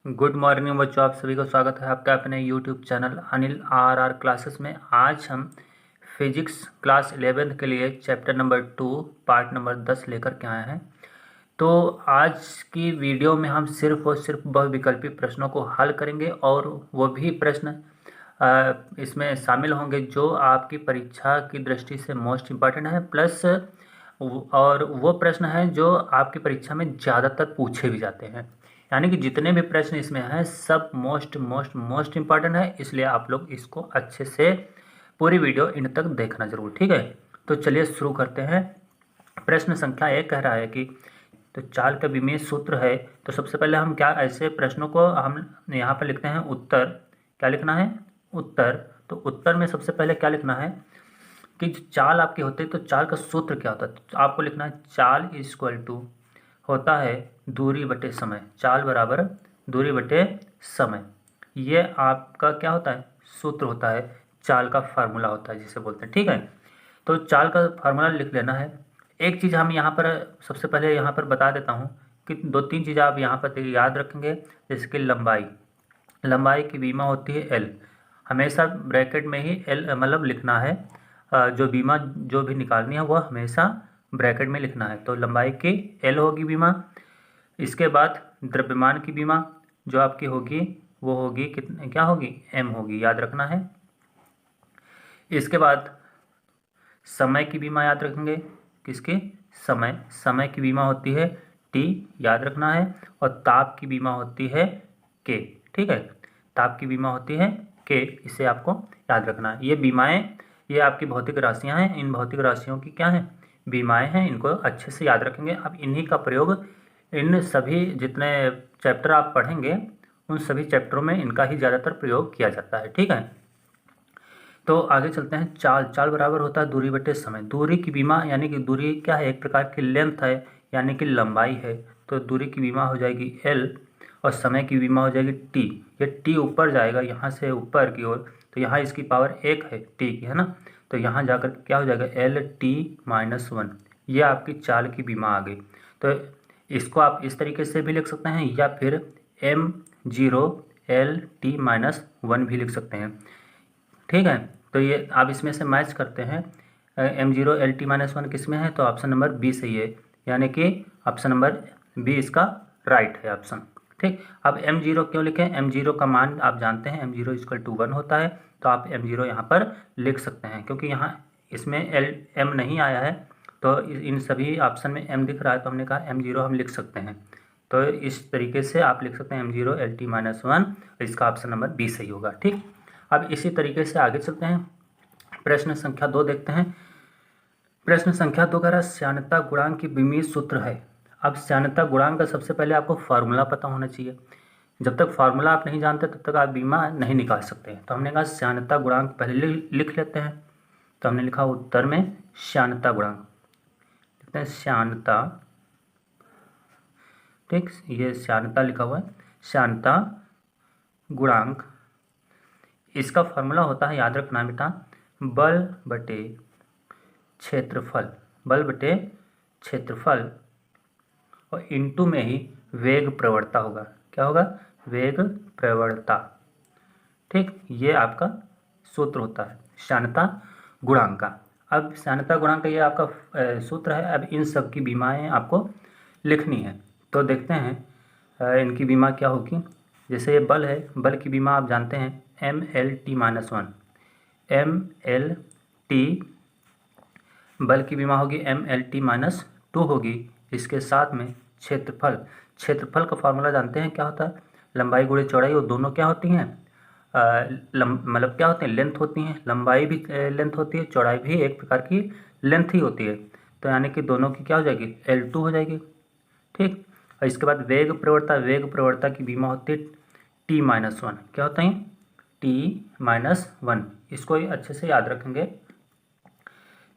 Good morning बच्चों, आप सभी को स्वागत है आपका अपने YouTube channel Anil R classes में। आज हम फिजिक्स क्लास 11 के लिए चैप्टर नंबर 2 पार्ट नंबर 10 लेकर के आए हैं। तो आज की वीडियो में हम सिर्फ और सिर्फ बहुविकल्पी प्रश्नों को हल करेंगे और वो भी प्रश्न इसमें शामिल होंगे जो आपकी परीक्षा की दृष्टि से मोस्ट इम्पॉर्टेंट है, प्लस और वो प्रश्न हैं जो आपकी परीक्षा में ज़्यादातर पूछे भी जाते हैं। यानी कि जितने भी प्रश्न इसमें हैं सब मोस्ट मोस्ट मोस्ट इम्पॉर्टेंट है, इसलिए आप लोग इसको अच्छे से पूरी वीडियो इन तक देखना जरूर, ठीक है। तो चलिए शुरू करते हैं। प्रश्न संख्या 1 कह रहा है कि तो चाल का विमेय सूत्र है। तो सबसे पहले हम क्या ऐसे प्रश्नों को हम यहाँ पर लिखते हैं उत्तर। क्या लिखना है? उत्तर। तो उत्तर में सबसे पहले क्या लिखना है कि जो चाल आपकी होती है तो चाल का सूत्र क्या होता है। तो आपको लिखना है चाल इक्वल टू होता है दूरी बटे समय। चाल बराबर दूरी बटे समय, ये आपका क्या होता है? सूत्र होता है, चाल का फार्मूला होता है जिसे बोलते हैं, ठीक है। तो चाल का फार्मूला लिख लेना है। एक चीज़ हम यहाँ पर सबसे पहले यहाँ पर बता देता हूँ कि दो तीन चीज़ें आप यहाँ पर याद रखेंगे, जैसे कि लंबाई। लंबाई की बीमा होती है एल, हमेशा ब्रैकेट में ही एल मतलब लिखना है। जो बीमा जो भी निकालनी है वह हमेशा ब्रैकेट में लिखना है। तो लंबाई की एल होगी बीमा। इसके बाद द्रव्यमान की बीमा जो आपकी होगी वो होगी कितने, क्या होगी? एम होगी, याद रखना है। इसके बाद समय की बीमा याद रखेंगे। किसकी? समय। समय की बीमा होती है टी, याद रखना है। और ताप की बीमा होती है के, ठीक है। ताप की बीमा होती है के, इसे आपको याद रखना है। ये बीमाएं, ये आपकी भौतिक राशियां हैं। इन भौतिक राशियों की क्या है? बीमाएं हैं। इनको अच्छे से याद रखेंगे। अब इन्हीं का प्रयोग इन सभी जितने चैप्टर आप पढ़ेंगे उन सभी चैप्टरों में इनका ही ज़्यादातर प्रयोग किया जाता है, ठीक है। तो आगे चलते हैं। चाल। चाल बराबर होता है दूरी बटे समय। दूरी की बीमा यानी कि दूरी क्या है? एक प्रकार की लेंथ है, यानी कि लंबाई है। तो दूरी की बीमा हो जाएगी एल और समय की बीमा हो जाएगी टी। ये टी ऊपर जाएगा यहाँ से ऊपर की ओर, तो यहाँ इसकी पावर 1 है टी की, है ना। तो यहाँ जाकर क्या हो जाएगा? L T minus 1। ये आपकी चाल की बीमा आ गई। तो इसको आप इस तरीके से भी लिख सकते हैं या फिर M zero L T minus 1 भी लिख सकते हैं, ठीक है। तो ये आप इसमें से मैच करते हैं। M zero L T minus 1 किस में है? तो ऑप्शन नंबर बी सही है, यानी कि ऑप्शन नंबर बी इसका राइट है ऑप्शन, ठीक। अब एम जीरो क्यों लिखें? एम जीरो का मान आप जानते हैं, एम जीरो इक्वल टू 1 होता है। तो आप एम जीरो यहाँ पर लिख सकते हैं, क्योंकि यहाँ इसमें एल एम नहीं आया है। तो इन सभी ऑप्शन में एम दिख रहा है, तो हमने कहा एम जीरो हम लिख सकते हैं। तो इस तरीके से आप लिख सकते हैं M zero L T minus 1, इसका ऑप्शन नंबर बी सही होगा, ठीक। अब इसी तरीके से आगे चलते हैं। प्रश्न संख्या 2 देखते हैं। प्रश्न संख्या 2 कह रहा है श्यानता गुणांक की विमीय सूत्र है। अब श्यानता गुणांक का सबसे पहले आपको फार्मूला पता होना चाहिए। जब तक फार्मूला आप नहीं जानते तब तक आप बीमा नहीं निकाल सकते। तो हमने कहा श्यानता गुणांक पहले लिख लेते हैं। तो हमने लिखा उत्तर में श्यानता गुणांक लिखते हैं, श्यानता, ठीक। ये श्यानता लिखा हुआ है, श्यानता गुणांक। इसका फार्मूला होता है, याद रखना बेटा, बल बटे क्षेत्रफल। बल बटे क्षेत्रफल और इनटू में ही वेग प्रवणता होगा। क्या होगा? वेग प्रवणता, ठीक। ये आपका सूत्र होता है श्यानता गुणांक का। अब श्यानता गुणांक का ये आपका सूत्र है। अब इन सब की बीमाएं आपको लिखनी है। तो देखते हैं इनकी बीमा क्या होगी। जैसे ये बल है, बल की बीमा आप जानते हैं M L T minus 1। M L T बल की बीमा होगी एम एल टी माइनस 2 होगी। इसके साथ में क्षेत्रफल। क्षेत्रफल का फॉर्मूला जानते हैं क्या होता है? लंबाई गुणे चौड़ाई, और दोनों क्या होती हैं? मतलब क्या होते हैं? लेंथ होती हैं। लंबाई भी लेंथ होती है, चौड़ाई भी एक प्रकार की लेंथ ही होती है। तो यानी कि दोनों की क्या हो जाएगी? L2 हो जाएगी, ठीक। और इसके बाद वेग प्रवणता। वेग प्रवणता की बीमा होती है टी माइनस 1। क्या होता है? T minus 1। इसको अच्छे से याद रखेंगे।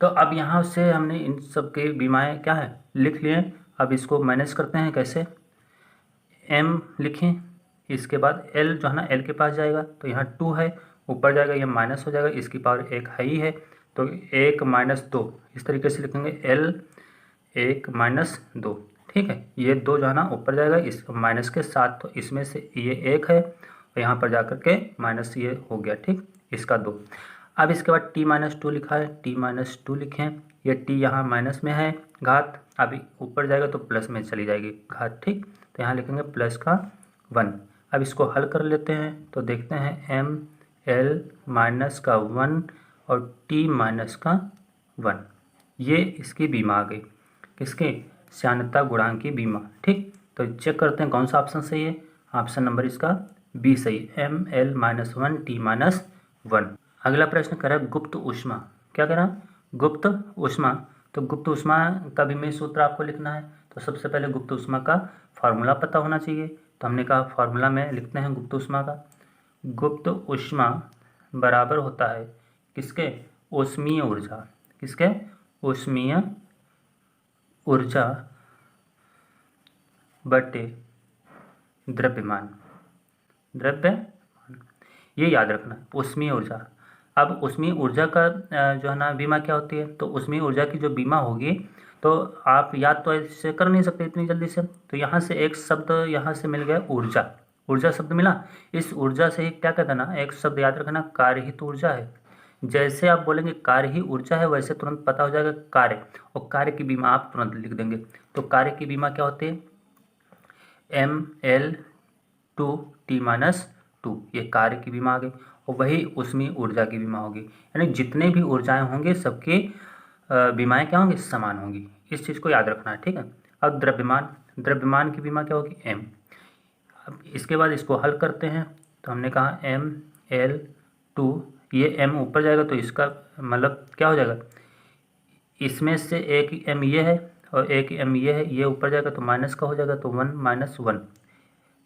तो अब यहाँ से हमने इन सब के बीमाएँ क्या है लिख लिए। अब इसको मैनेज करते हैं कैसे। एम लिखें, इसके बाद एल जो है ना एल के पास जाएगा, तो यहाँ 2 है, ऊपर जाएगा ये माइनस हो जाएगा, इसकी पावर 1 है ही है, तो 1 माइनस 2 इस तरीके से लिखेंगे। एल 1 माइनस 2, ठीक है, ये 2 जो है ना ऊपर जाएगा इस माइनस के साथ, तो इसमें से ये 1 है और यहाँ पर जाकर के माइनस ये हो गया, ठीक, इसका 2। अब इसके बाद t-2 लिखा है, t-2 लिखें, ये t यहाँ माइनस में है घात, अभी ऊपर जाएगा तो प्लस में चली जाएगी घात, ठीक, तो यहाँ लिखेंगे प्लस का 1। अब इसको हल कर लेते हैं तो देखते हैं m l माइनस का 1 और t माइनस का 1, ये इसकी बीमा आ गई, किसके, श्यानता गुणांक की बीमा, ठीक। तो चेक करते हैं कौन सा ऑप्शन सही है। ऑप्शन नंबर इसका बी सही, M L minus 1 T minus 1। अगला प्रश्न कह रहा है गुप्त ऊष्मा, क्या कह रहा है, गुप्त ऊष्मा। तो गुप्त ऊष्मा का विमेय सूत्र आपको लिखना है, तो सबसे पहले गुप्त ऊष्मा का फार्मूला पता होना चाहिए। तो हमने कहा फार्मूला में लिखते हैं गुप्त ऊष्मा का, गुप्त ऊष्मा बराबर होता है किसके, ऊष्मीय ऊर्जा, किसके, ऊष्मीय ऊर्जा बटे द्रव्यमान, ये याद रखना, ऊष्मीय ऊर्जा। अब ऊष्मीय ऊर्जा का जो है ना बीमा क्या होती है, तो ऊष्मीय ऊर्जा की जो बीमा होगी, तो आप याद तो ऐसे कर नहीं सकते इतनी जल्दी से, तो यहाँ से एक शब्द यहाँ से मिल गया ऊर्जा, ऊर्जा शब्द मिला, इस ऊर्जा से ही क्या कहता है ना, एक शब्द याद रखना, कार्यहित ऊर्जा है। जैसे आप बोलेंगे कार्य ही ऊर्जा है, वैसे तुरंत पता हो जाएगा कार्य, और कार्य की बीमा आप तुरंत लिख देंगे। तो कार्य की बीमा क्या होती है, ml2t-2, ये कार्य की बीमा आ गई, और वही उसमें ऊर्जा की बीमा होगी, यानी जितने भी ऊर्जाएं होंगे सबकी बीमाएं क्या होंगी, समान होंगी, इस चीज़ को याद रखना है, ठीक है। अब द्रव्यमान, द्रव्यमान की बीमा क्या होगी, m। अब इसके बाद इसको हल करते हैं, तो हमने कहा ml2, ये m ऊपर जाएगा तो इसका मतलब क्या हो जाएगा, इसमें से एक m ये है और एक m ये है, ये ऊपर जाएगा तो माइनस का हो जाएगा, तो 1 माइनस 1,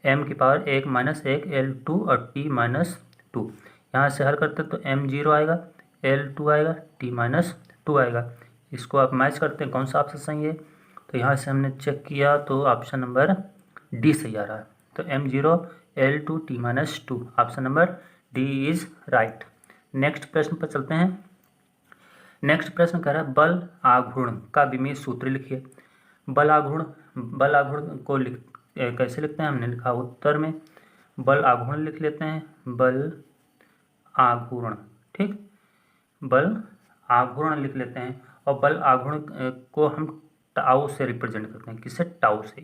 m की पावर 1 माइनस 1 L2 और t-2, यहाँ से हल करते तो m0 आएगा, L2 आएगा, t-2 आएगा। इसको आप मैच करते हैं कौन सा ऑप्शन सही है, तो यहाँ से हमने चेक किया तो ऑप्शन नंबर डी सही आ रहा है, तो m0 L2 t-2, option number D is right. Next प्रश्न पर चलते हैं। नेक्स्ट प्रश्न कह रहा है बल आघूर्ण का विमेय सूत्र लिखिए। बल आघूर्ण को कैसे लिखते हैं, हमने लिखा उत्तर में, बल आघूर्ण लिख लेते हैं, बल आघूर्ण, ठीक, बल आघूर्ण लिख लेते हैं, और बल आघूर्ण को हम टाउ से रिप्रेजेंट करते हैं, किससे, टाउ से,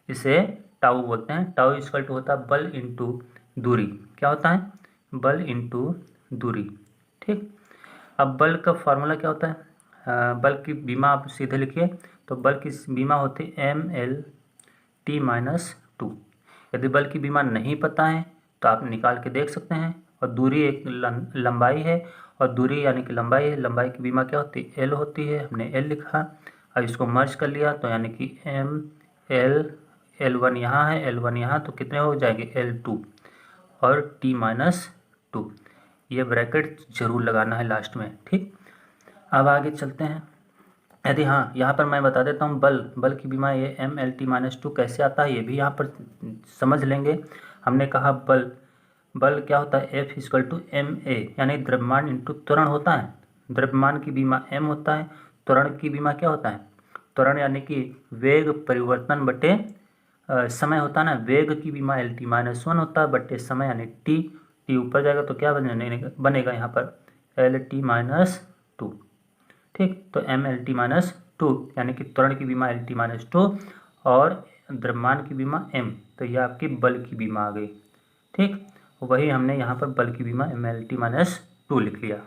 इसे टाउ बोलते हैं। टाउ इक्वल टू होता है बल इंटू दूरी, क्या होता है, बल इंटू दूरी, ठीक। अब बल का फॉर्मूला क्या होता है, बल की बीमा आप सीधे लिखिए, तो बल की बीमा होती है ml2। यदि बल की बीमा नहीं पता है तो आप निकाल के देख सकते हैं, और दूरी एक लंबाई है, और दूरी यानी कि लंबाई है, लंबाई की बीमा क्या होती है, l होती है, हमने l लिखा। अब इसको मर्ज कर लिया तो यानी कि L1 यहाँ है, L1 यहाँ, तो कितने हो जाएंगे, L2 और t-2, ये ब्रैकेट जरूर लगाना है लास्ट में, ठीक। अब आगे चलते हैं। यदि हाँ, यहाँ पर मैं बता देता हूँ बल की बीमा ये mlt-2 कैसे आता है, ये भी यहाँ पर समझ लेंगे। हमने कहा बल क्या होता है, F इक्वल टू ma, यानी द्रव्यमान इंटू त्वरण होता है। द्रव्यमान की बीमा m होता है, त्वरण की बीमा क्या होता है, त्वरण यानी कि वेग परिवर्तन बटे समय होता है ना, वेग की बीमा lt-1 होता है बटे समय, यानी t ऊपर जाएगा तो क्या बनेगा यहाँ पर lt-2, ठीक। तो mlt-2 यानी कि त्वरण की बीमा lt-2 और द्रव्यमान की बीमा m, तो यह आपकी बल की बीमा आ गई, ठीक। वही हमने यहाँ पर बल की बीमा mlt-2 लिख लिया।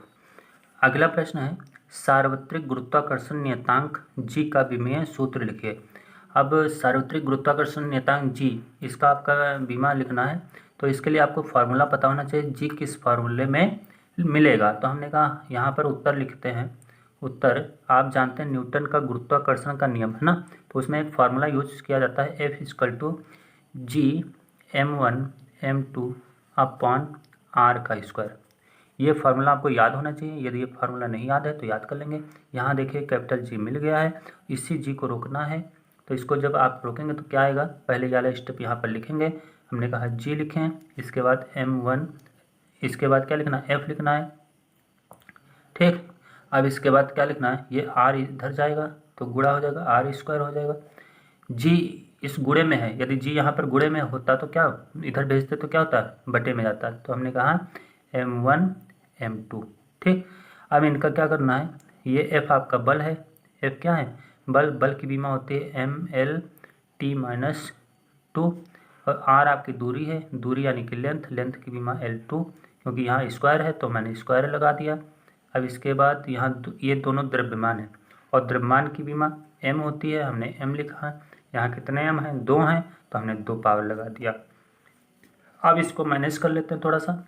अगला प्रश्न है सार्वत्रिक गुरुत्वाकर्षण नियतांक g का विमेय सूत्र लिखिए। अब सार्वत्रिक गुरुत्वाकर्षण नियतांक g, इसका आपका बीमा लिखना है, तो इसके लिए आपको फार्मूला पता होना चाहिए, g किस फार्मूले में मिलेगा। तो हमने कहा यहाँ पर उत्तर लिखते हैं, उत्तर आप जानते हैं न्यूटन का गुरुत्वाकर्षण का नियम है ना, तो उसमें एक फार्मूला यूज किया जाता है F equal to g(m1m2) upon r का स्क्वायर। ये फार्मूला आपको याद होना चाहिए, यदि ये फार्मूला नहीं याद है तो याद कर लेंगे। यहाँ देखिए कैपिटल G मिल गया है, इसी G को रोकना है, तो इसको जब आप रोकेंगे तो क्या आएगा, पहले वाला स्टेप यहाँ पर लिखेंगे, हमने कहा G लिखें, इसके बाद m1, इसके बाद क्या लिखना है, F लिखना है, ठीक। अब इसके बाद क्या लिखना है, ये r इधर जाएगा तो गुणा हो जाएगा, r स्क्वायर हो जाएगा, जी इस गुणे में है, यदि जी यहाँ पर गुणे में होता तो क्या इधर भेजते तो क्या होता, बटे में जाता। तो हमने कहा m1 m2। ठीक, अब इनका क्या करना है, ये f आपका बल है, f क्या है, बल, बल की विमा होती है mlt-2, और r आपकी दूरी है, दूरी यानी कि लेंथ, लेंथ की विमा L2, क्योंकि यहाँ स्क्वायर है तो मैंने स्क्वायर लगा दिया। अब इसके बाद यहाँ ये दोनों द्रव्यमान है, और द्रव्यमान की विमा m होती है, हमने m लिखा है। यहाँ कितने m हैं, 2 हैं, तो हमने 2 पावर लगा दिया। अब इसको मैनेज कर लेते हैं थोड़ा सा।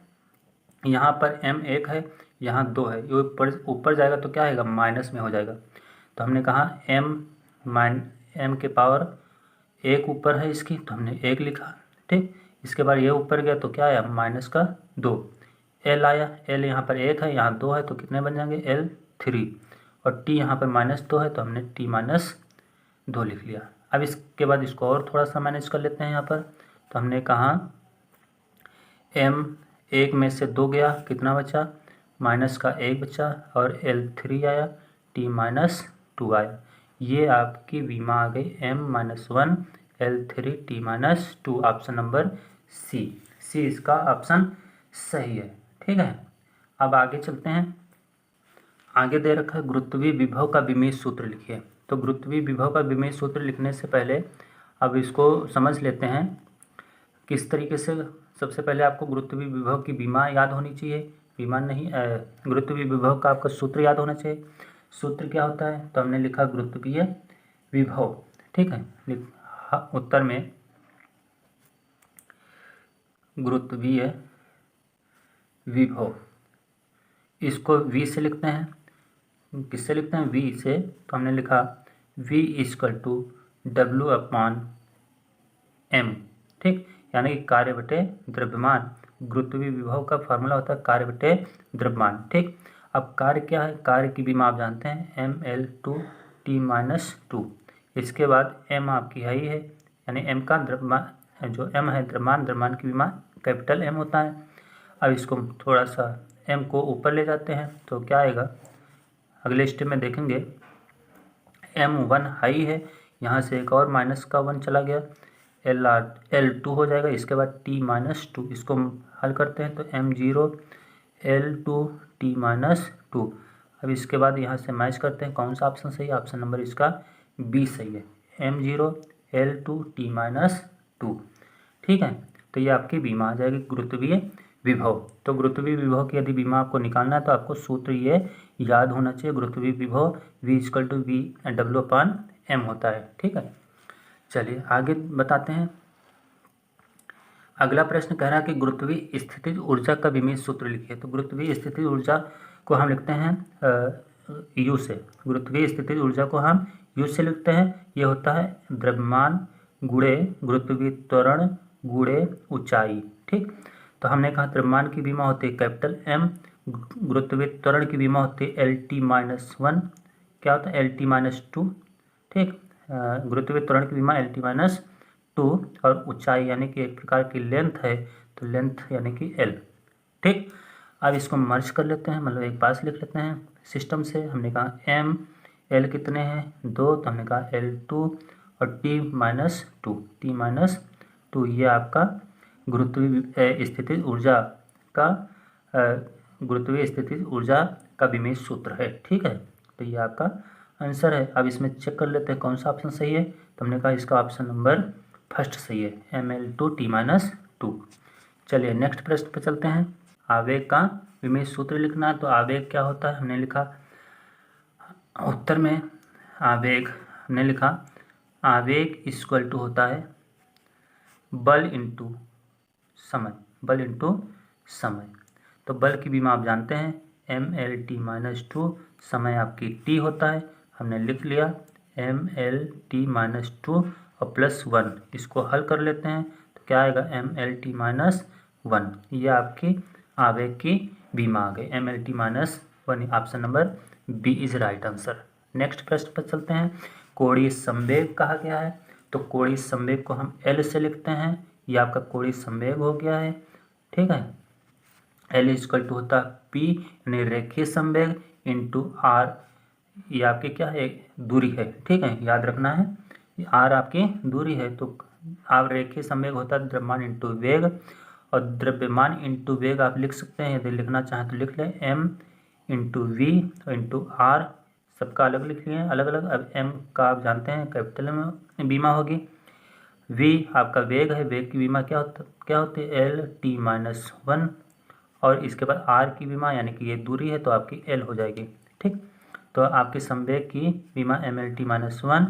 यहाँ पर m 1 है, यहाँ 2 है, ये ऊपर ऊपर जाएगा तो क्या आएगा, माइनस में हो जाएगा। तो हमने कहा m के पावर 1 ऊपर है इसकी, तो हमने 1 लिखा। ठीक, इसके बाद ये ऊपर गया तो क्या आया, माइनस का 2। l आया, l यहाँ पर 1 है, यहाँ 2 है, तो कितने बन जाएंगे, L3। और t यहाँ पर -2 है, तो हमने t-2 लिख लिया। अब इसके बाद इसको और थोड़ा सा मैनेज कर लेते हैं यहाँ पर। तो हमने कहा m 1 में से 2 गया, कितना बचा, माइनस का 1 बचा, और L3 आया, t-2 आया। ये आपकी विमा आ गई m-1 L3 t-2, option number C. सी इसका ऑप्शन सही है। ठीक है, अब आगे चलते हैं। आगे दे रखा है गुरुत्वीय विभव का विमेय सूत्र लिखिए। तो गुरुत्वीय विभव का विमेय सूत्र लिखने से पहले अब इसको समझ लेते हैं किस तरीके से। सबसे पहले आपको गुरुत्वीय विभव की विमा याद होनी चाहिए, विमा नहीं, गुरुत्वीय विभव का आपका सूत्र याद होना चाहिए। सूत्र क्या होता है, तो हमने लिखा गुरुत्वीय विभव। ठीक है, उत्तर में गुरुत्वीय विभव, इसको v से लिखते हैं। किससे लिखते हैं, v से। तो हमने लिखा v = W/m। ठीक, यानी कि कार्य बटे द्रव्यमान। गुरुत्वीय विभव का फार्मूला होता है कार्य बटे द्रव्यमान। ठीक, अब कार्य क्या है, कार्य की विमा आप जानते हैं ml2 t-2। इसके बाद m आपकी है ही है, यानी m का द्रव्यमान, जो m है द्रव्यमान, द्रव्यमान की विमा कैपिटल M होता है। अब इसको थोड़ा सा m को ऊपर ले जाते हैं तो क्या आएगा, अगले स्टेप में देखेंगे। m1 हाई है, यहाँ से एक और माइनस का 1 चला गया, L2 हो जाएगा। इसके बाद t-2, इसको हल करते हैं तो m0 L2 t-2। अब इसके बाद यहाँ से मैच करते हैं कौन सा ऑप्शन सही है, ऑप्शन नंबर इसका बी सही है, m0 L2 t-2। ठीक है, तो ये आपकी बीमा आ जाएगी गुरुत्वीय विभव। तो गुरुत्वीय विभव की यदि बीमा आपको निकालना है तो आपको सूत्र ये याद होना चाहिए, गुरुत्वीय विभव v = V/W/m होता है। ठीक है, चलिए आगे बताते हैं। अगला प्रश्न कह रहा है कि गुरुत्वीय स्थितिज ऊर्जा का विमेय सूत्र लिखिए। तो गुरुत्वीय स्थितिज ऊर्जा को हम लिखते हैं U से। गुरुत्वीय स्थितिज ऊर्जा को हम U से लिखते हैं। ये होता है द्रव्यमान गुणे गुरुत्वीय त्वरण गुणे ऊंचाई। ठीक, तो हमने कहा द्रव्यमान की विमा होती है कैपिटल M, गुरुत्वीय त्वरण की विमा होती है Lt-1, क्या होता है Lt-2। ठीक, गुरुत्वीय त्वरण की विमा Lt-2, और ऊंचाई यानी कि एक प्रकार की लेंथ है, तो लेंथ यानी कि L। ठीक, अब इसको मर्ज कर लेते हैं, मतलब एक पास लिख लेते हैं सिस्टम से। हमने कहा M L कितने हैं, 2, तो हमने कहा L2 और t-2, ये आपका गुरुत्वीय स्थितिज ऊर्जा का गुरुत्वीय स्थितिज ऊर्जा का विमेय सूत्र है। ठीक है, तो ये आपका आंसर है। अब इसमें चेक कर लेते हैं कौन सा ऑप्शन सही है। तो हमने कहा इसका ऑप्शन नंबर फर्स्ट सही है, ml2 t-2। चलिए नेक्स्ट प्रश्न पर चलते हैं। आवेग का विमेय सूत्र लिखना है। तो आवेग क्या होता है, हमने लिखा उत्तर में आवेग, हमने लिखा आवेग = होता है बल इंटू समय, बल इंटू समय। तो बल की विमा आप जानते हैं mlt-2, समय आपकी t होता है, हमने लिख लिया mlt-2 और +1। इसको हल कर लेते हैं तो क्या आएगा mlt-1। ये आपकी आवेग की विमा आ गई mlt-1। Option number B is right answer. Next प्रश्न पर चलते हैं। कोणीय संवेग कहा गया है। तो कोणीय संवेग को हम L से लिखते हैं, ये आपका कोणीय संवेग हो गया है। ठीक है, L = होता है P यानी रेखीय संवेग इंटू R, ये आपकी क्या है, दूरी है। ठीक है, याद रखना है, आर आपकी दूरी है, तो आप रेखीय संवेग होता है द्रव्यमान इंटू वेग, और द्रव्यमान इंटू वेग आप लिख सकते हैं, यदि लिखना चाहें तो लिख लें m into V into R, सबका अलग लिख लिए अलग अलग। अब m का आप जानते हैं कैपिटल में बीमा होगी, v आपका वेग है, वेग की बीमा क्या होती है L t-1, और इसके बाद r की बीमा यानी कि ये दूरी है तो आपकी l हो जाएगी। ठीक, तो आपके संवेग की बीमा mlt-1,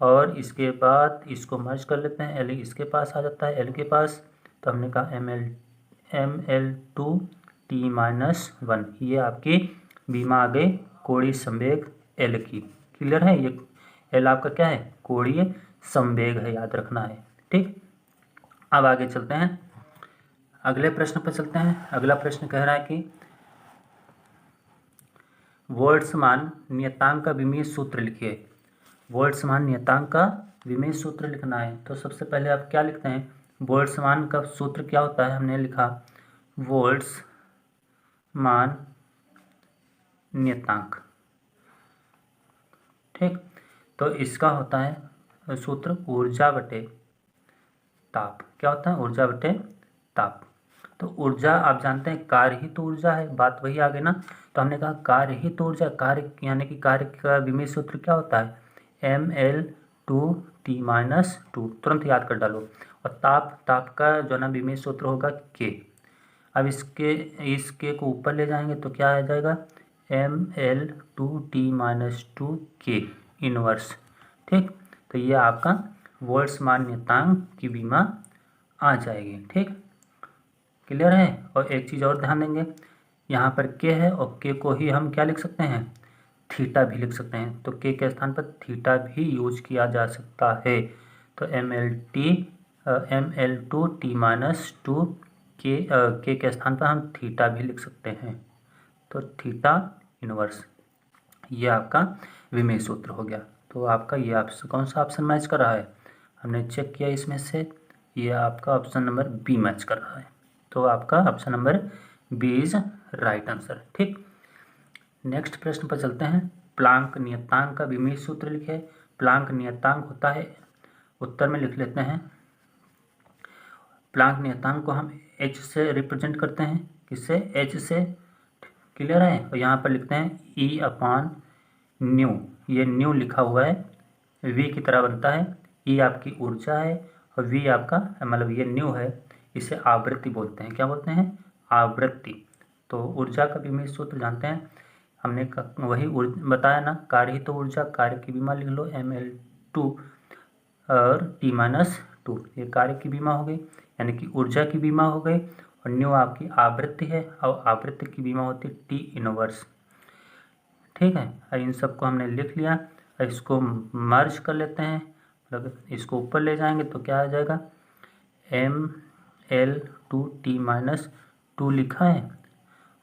और इसके बाद इसको मर्ज कर लेते हैं, l इसके पास आ जाता है l के पास, तो हमने कहा ml2t-1, ये आपकी बीमा आ गई कोणीय संवेग l की। क्लियर है, ये l आपका क्या है, कोणीय संवेग है, याद रखना है। ठीक, अब आगे चलते हैं, अगले प्रश्न पर चलते हैं। अगला प्रश्न कह रहा है कि बोल्ट्जमान नियतांक का विमीय सूत्र लिखिए। बोल्ट्जमान नियतांक का विमीय सूत्र लिखना है, तो सबसे पहले आप क्या लिखते हैं, बोल्ट्जमान का सूत्र क्या होता है, हमने लिखा बोल्ट्जमान नियतांक। ठीक, तो इसका होता है सूत्र ऊर्जा बटे ताप। क्या होता है, ऊर्जा बटे ताप। तो ऊर्जा आप जानते हैं कार्य ही तो ऊर्जा है, बात वही आ गई ना, तो हमने कहा कार्य ही तो ऊर्जा, कार्य यानी कि कार्य का विमीय सूत्र क्या होता है ml2t-2, तुरंत याद कर डालो। और ताप का जो ना विमीय सूत्र होगा k। अब इसके को ऊपर ले जाएंगे तो क्या आ जाएगा ml2t-2k इनवर्स। ठीक, तो ये आपका बोल्ट्जमान नियतांक की बीमा आ जाएगी। ठीक, क्लियर है। और एक चीज़ और ध्यान देंगे, यहाँ पर k है और k को ही हम क्या लिख सकते हैं, थीटा भी लिख सकते हैं, तो k के स्थान पर थीटा भी यूज किया जा सकता है। तो ml2t-2 k के स्थान पर हम थीटा भी लिख सकते हैं, तो थीटा इनवर्स, ये आपका विमीय सूत्र हो गया। तो आपका ये ऑप्शन, कौन सा ऑप्शन मैच कर रहा है, हमने चेक किया इसमें से, ये आपका ऑप्शन नंबर बी मैच कर रहा है, तो आपका option number B is right answer. ठीक, नेक्स्ट प्रश्न पर चलते हैं। प्लांक नियतांक का विमीय सूत्र लिखे। प्लांक नियतांक होता है, उत्तर में लिख लेते हैं, प्लांक नियतांक को हम h से रिप्रेजेंट करते हैं, किससे, h से। क्लियर है, और यहाँ पर लिखते हैं E/न्यू, ये न्यू लिखा हुआ है, v की तरह बनता है, E आपकी ऊर्जा है और v आपका मतलब ये न्यू है, इसे आवृत्ति बोलते हैं। क्या बोलते हैं, आवृत्ति। तो ऊर्जा का विमीय सूत्र जानते हैं, हमने वही बताया ना, कार्य ही तो ऊर्जा, कार्य की बीमा लिख लो ml2 और t-2, ये कार्य की बीमा हो गई, यानी कि ऊर्जा की बीमा हो गई, और न्यू आपकी आवृत्ति है, और आवृत्ति की बीमा होती है टी इनवर्स। ठीक है, और इन सबको हमने लिख लिया, और इसको मर्ज कर लेते हैं, मतलब इसको ऊपर ले जाएंगे तो क्या आ जाएगा, ml2t-2 लिखा है,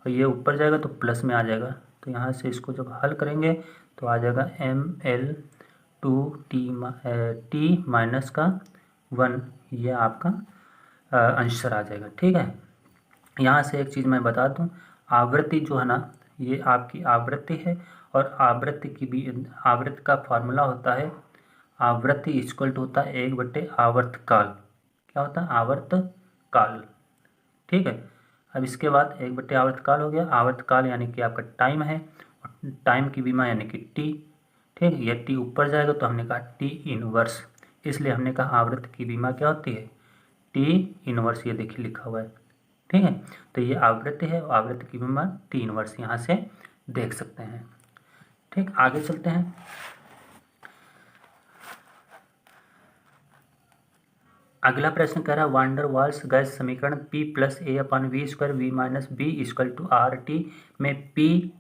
और ये ऊपर जाएगा तो प्लस में आ जाएगा, तो यहाँ से इसको जब हल करेंगे तो आ जाएगा ml2t-1, ये आपका आंसर आ जाएगा। ठीक है, यहाँ से एक चीज़ मैं बता दूँ, आवृत्ति जो है ना, ये आपकी आवृत्ति है, और आवृत्ति की भी आवृत्ति का फॉर्मूला होता है, आवृत्ति इक्वल टू होता है 1/आवर्तकाल। क्या होता है, आवर्तकाल। ठीक है, अब इसके बाद 1/आवर्तकाल हो गया, आवर्तकाल यानी कि आपका टाइम है, और टाइम की बीमा यानी कि टी। ठीक, ये टी ऊपर जाएगा तो हमने कहा टी इनवर्स, इसलिए हमने कहा आवृत्ति की बीमा क्या होती है, टी इनवर्स, ये देखिए लिखा हुआ है। ठीक है, तो ये आवृत्ति है, और आवृत्ति की बीमा टी इनवर्स, यहाँ से देख सकते हैं। ठीक, आगे चलते हैं। अगला प्रश्न कह रहा है वांडर वाल्स गैस समीकरण P+A/V² V-B = में P,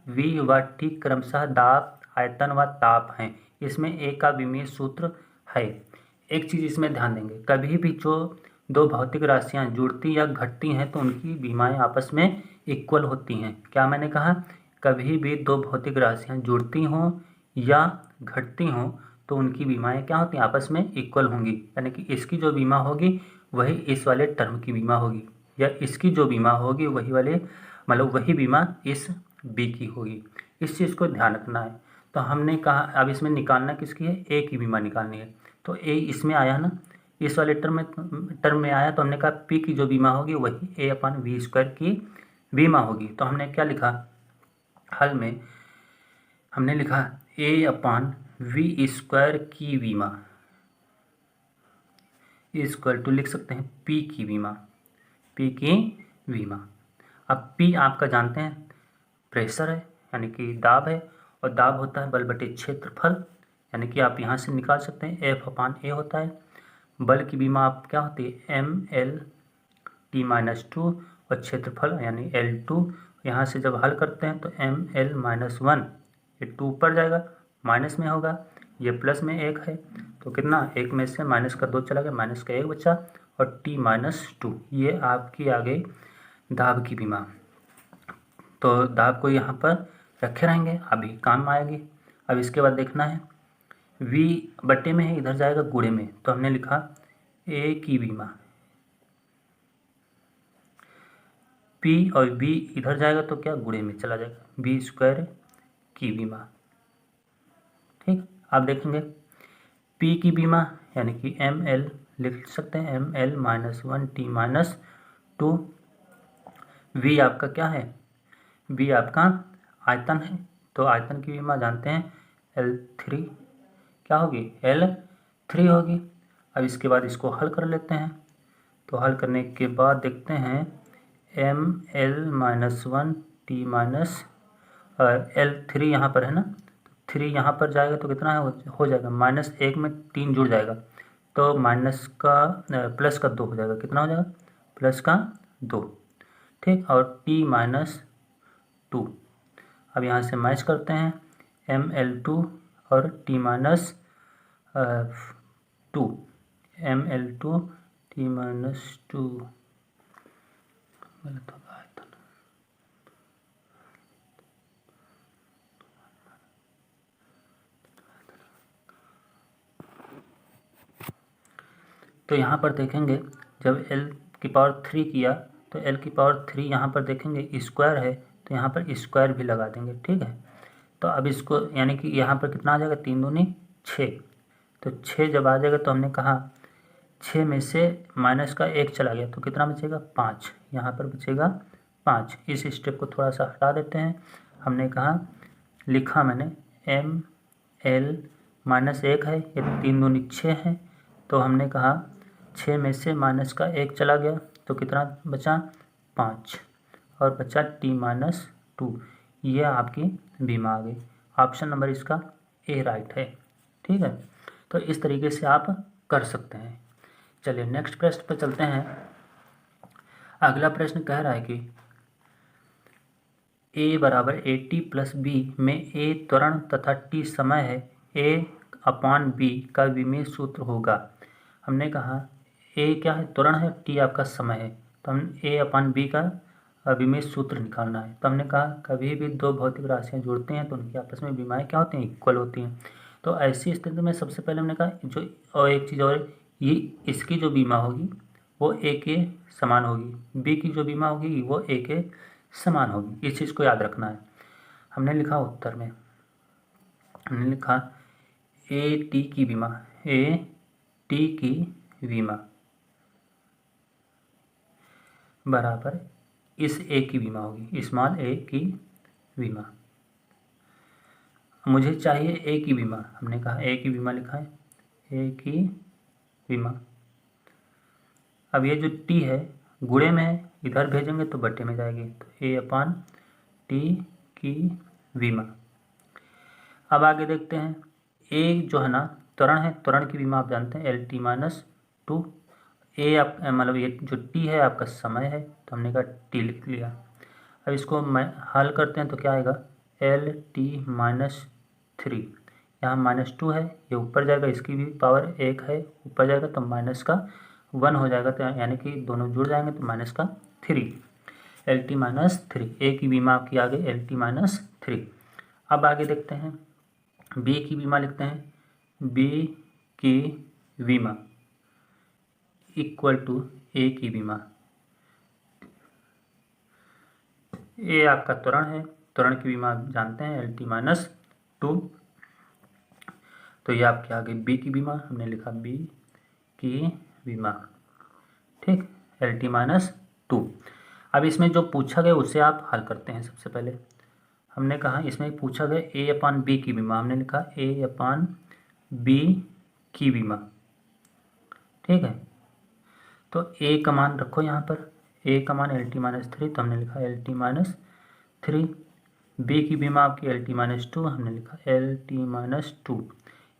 V व T क्रमशः दाब, आयतन व ताप हैं। इसमें A का विमीय सूत्र है। एक चीज़ इसमें ध्यान देंगे, कभी भी जो दो भौतिक राशियां जुड़ती या घटती हैं तो उनकी बीमाएं आपस में इक्वल होती हैं। क्या मैंने कहा, कभी भी दो भौतिक राशियां जुड़ती हों या घटती हों तो उनकी बीमाएं क्या होती हैं, आपस में इक्वल होंगी, यानी कि इसकी जो बीमा होगी वही इस वाले टर्म की बीमा होगी, या इसकी जो बीमा होगी वही वाले मतलब वही बीमा इस बी की होगी। इस चीज़ को ध्यान रखना है। तो हमने कहा अब इसमें निकालना किसकी है, ए की बीमा निकालनी है, तो ए इसमें आया ना, इस वाले टर्म में आया, तो हमने कहा पी की जो बीमा होगी वही ए अपान वी स्क्वायर की बीमा होगी। तो हमने क्या लिखा हल में, हमने लिखा ए अपान वी स्क्वायर की बीमा इक्वल टू लिख सकते हैं पी की बीमा, पी की बीमा। अब पी आपका जानते हैं प्रेशर है, यानी कि दाब है, और दाब होता है बल बटे क्षेत्रफल, यानी कि आप यहाँ से निकाल सकते हैं एफ अपान ए होता है। बल की बीमा आप क्या होती है M L T minus two, और क्षेत्रफल यानी L2। यहाँ से जब हल करते हैं तो एम एल माइनस वन, ये 2 ऊपर जाएगा, माइनस में होगा, ये प्लस में 1 है, तो कितना, 1 में से माइनस का 2 चला गया, माइनस का 1 बचा, और T माइनस टू, ये आपकी आ गई दाब की बीमा। तो दाब को यहाँ पर रखे रहेंगे, अभी काम आएगी। अब इसके बाद देखना है V बट्टे में है, इधर जाएगा गुणे में, तो हमने लिखा A की बीमा, P और B इधर जाएगा तो क्या गुणे में चला जाएगा, B स्क्वायर की बीमा। ठीक, आप देखेंगे P की बीमा यानी कि एम एल लिख सकते हैं M L minus one T minus two. V आपका क्या है, V आपका आयतन है, तो आयतन की बीमा जानते हैं L3 क्या होगी, L3 होगी। अब इसके बाद इसको हल कर लेते हैं, तो हल करने के बाद देखते हैं M L minus one T minus L3 यहाँ पर है ना, तो 3 यहाँ पर जाएगा तो कितना है हो जाएगा, माइनस 1 में 3 जुड़ जाएगा, तो माइनस का प्लस का 2 हो जाएगा, कितना हो जाएगा प्लस का 2। ठीक, और T माइनस 2, अब यहाँ से मैच करते हैं ML2 और T minus 2, ML2 T minus 2, गलत होगा आयतन। तो यहाँ पर देखेंगे जब L की पावर 3 किया तो L की पावर 3 यहाँ पर देखेंगे स्क्वायर है, तो यहाँ पर स्क्वायर भी लगा देंगे। ठीक है, तो अब इसको यानी कि यहाँ पर कितना आ जाएगा, 3 दूनी 6, तो 6 जब आ जाएगा तो हमने कहा 6 में से माइनस का 1 चला गया तो कितना बचेगा 5, यहाँ पर बचेगा 5। इस स्टेप को थोड़ा सा हटा देते हैं, हमने कहा लिखा मैंने एम एल माइनस 1 है, ये 3 दूनी 6 है, तो हमने कहा 6 में से माइनस का 1 चला गया तो कितना बचा 5, और बचा T माइनस 2, ये आपकी बीमा आ गई। ऑप्शन नंबर इसका ए राइट है। ठीक है, तो इस तरीके से आप कर सकते हैं। चलिए नेक्स्ट प्रश्न पर चलते हैं। अगला प्रश्न कह रहा है कि A बराबर AT प्लस बी में A त्वरण तथा T समय है, A अपान B का विमेय सूत्र होगा। हमने कहा A क्या है, त्वरण है, T आपका समय है, तो हम A अपान B का विमेय सूत्र निकालना है। तो हमने कहा कभी भी दो भौतिक राशियाँ जुड़ते हैं तो उनकी आपस में विमाएँ क्या होती हैं, इक्वल होती हैं। तो ऐसी स्थिति में सबसे पहले हमने कहा जो, और एक चीज़ और, ये इसकी जो बीमा होगी वो A के समान होगी, B की जो बीमा होगी वो A के समान होगी, इस चीज़ को याद रखना है। हमने लिखा उत्तर में, हमने लिखा AT की बीमा, AT की बीमा बराबर इस A की बीमा होगी, स्मॉल a की बीमा। मुझे चाहिए A की बीमा, हमने कहा A की बीमा लिखा है, A की बीमा। अब ये जो T है गुणे में है, इधर भेजेंगे तो बट्टे में जाएगी, तो A अपान T की बीमा। अब आगे देखते हैं A जो है ना त्वरण है, त्वरण की बीमा आप जानते हैं LT माइनस 2। A आप मतलब ये जो T है आपका समय है, तो हमने कहा T लिख लिया। अब इसको मैं हल करते हैं तो क्या आएगा LT माइनस 3, यहाँ माइनस 2 है, ये ऊपर जाएगा, इसकी भी पावर 1 है, ऊपर जाएगा तो माइनस का 1 हो जाएगा, तो यानी कि दोनों जुड़ जाएंगे तो माइनस का 3, LT माइनस 3। A की बीमा आपकी आ गई LT माइनस 3। अब आगे देखते हैं B की बीमा लिखते हैं, B की बीमा इक्वल टू A की बीमा। A आपका त्वरण है, त्वरण की बीमा आप जानते हैं LT माइनस 2। तो ये आपके आ गई बी की बीमा, हमने लिखा बी की बीमा, ठीक, LT-2। अब इसमें जो पूछा गया उसे आप हल करते हैं। सबसे पहले हमने कहा इसमें पूछा गया A/B की बीमा, हमने लिखा A/B की बीमा, ठीक है। तो A का मान रखो यहाँ पर, A का मान LT-3, तो हमने लिखा LT-3। B की बीमा आपकी LT-2, हमने लिखा LT-2।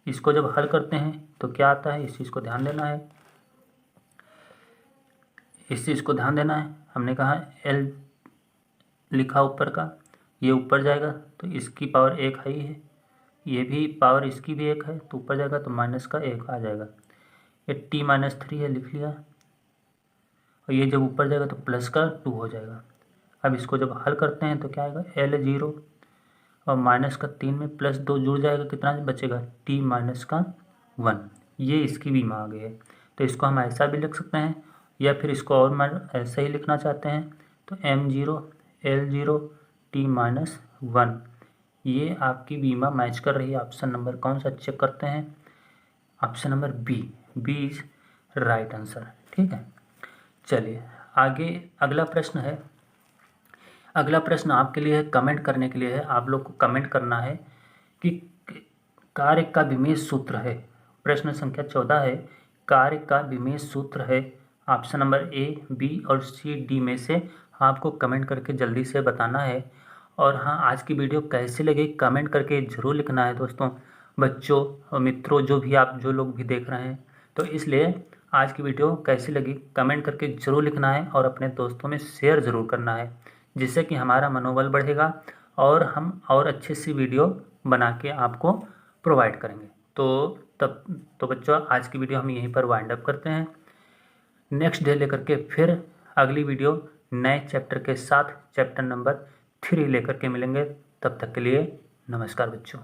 इसको जब हल करते हैं तो क्या आता है, इस चीज़ को ध्यान देना है, इस चीज़ को ध्यान देना है। हमने कहा L लिखा ऊपर का, ये ऊपर जाएगा तो इसकी पावर 1 है ही है, ये भी पावर इसकी भी 1 है, तो ऊपर जाएगा तो माइनस का 1 आ जाएगा। ये T-3 है, लिख लिया, और ये जब ऊपर जाएगा तो प्लस का 2 हो जाएगा। अब इसको जब हल करते हैं तो क्या आएगा, L0 और माइनस का 3 में प्लस 2 जुड़ जाएगा, कितना बचेगा, T-1। ये इसकी बीमा आ गई है। तो इसको हम ऐसा भी लिख सकते हैं, या फिर इसको और मैं ऐसा ही लिखना चाहते हैं तो M0 L0 T-1। ये आपकी बीमा मैच कर रही है। ऑप्शन नंबर कौन सा चेक करते हैं, option number B is right answer, ठीक है। चलिए आगे अगला प्रश्न है। अगला प्रश्न आपके लिए है, कमेंट करने के लिए है। आप लोग को कमेंट करना है कि कार्य का विमेय सूत्र है। प्रश्न संख्या 14 है, कार्य का विमेय सूत्र है। ऑप्शन नंबर A, B और C, D में से आपको कमेंट करके जल्दी से बताना है। और हाँ, आज की वीडियो कैसी लगी कमेंट करके ज़रूर लिखना है दोस्तों, बच्चों और मित्रों, जो लोग भी देख रहे हैं। तो इसलिए आज की वीडियो कैसी लगी कमेंट करके ज़रूर लिखना है, और अपने दोस्तों में शेयर ज़रूर करना है, जिससे कि हमारा मनोबल बढ़ेगा और हम और अच्छी सी वीडियो बना के आपको प्रोवाइड करेंगे। तो बच्चों, आज की वीडियो हम यहीं पर वाइंड अप करते हैं। नेक्स्ट डे लेकर के फिर अगली वीडियो नए चैप्टर के साथ, चैप्टर नंबर 3 लेकर के मिलेंगे। तब तक के लिए नमस्कार बच्चों।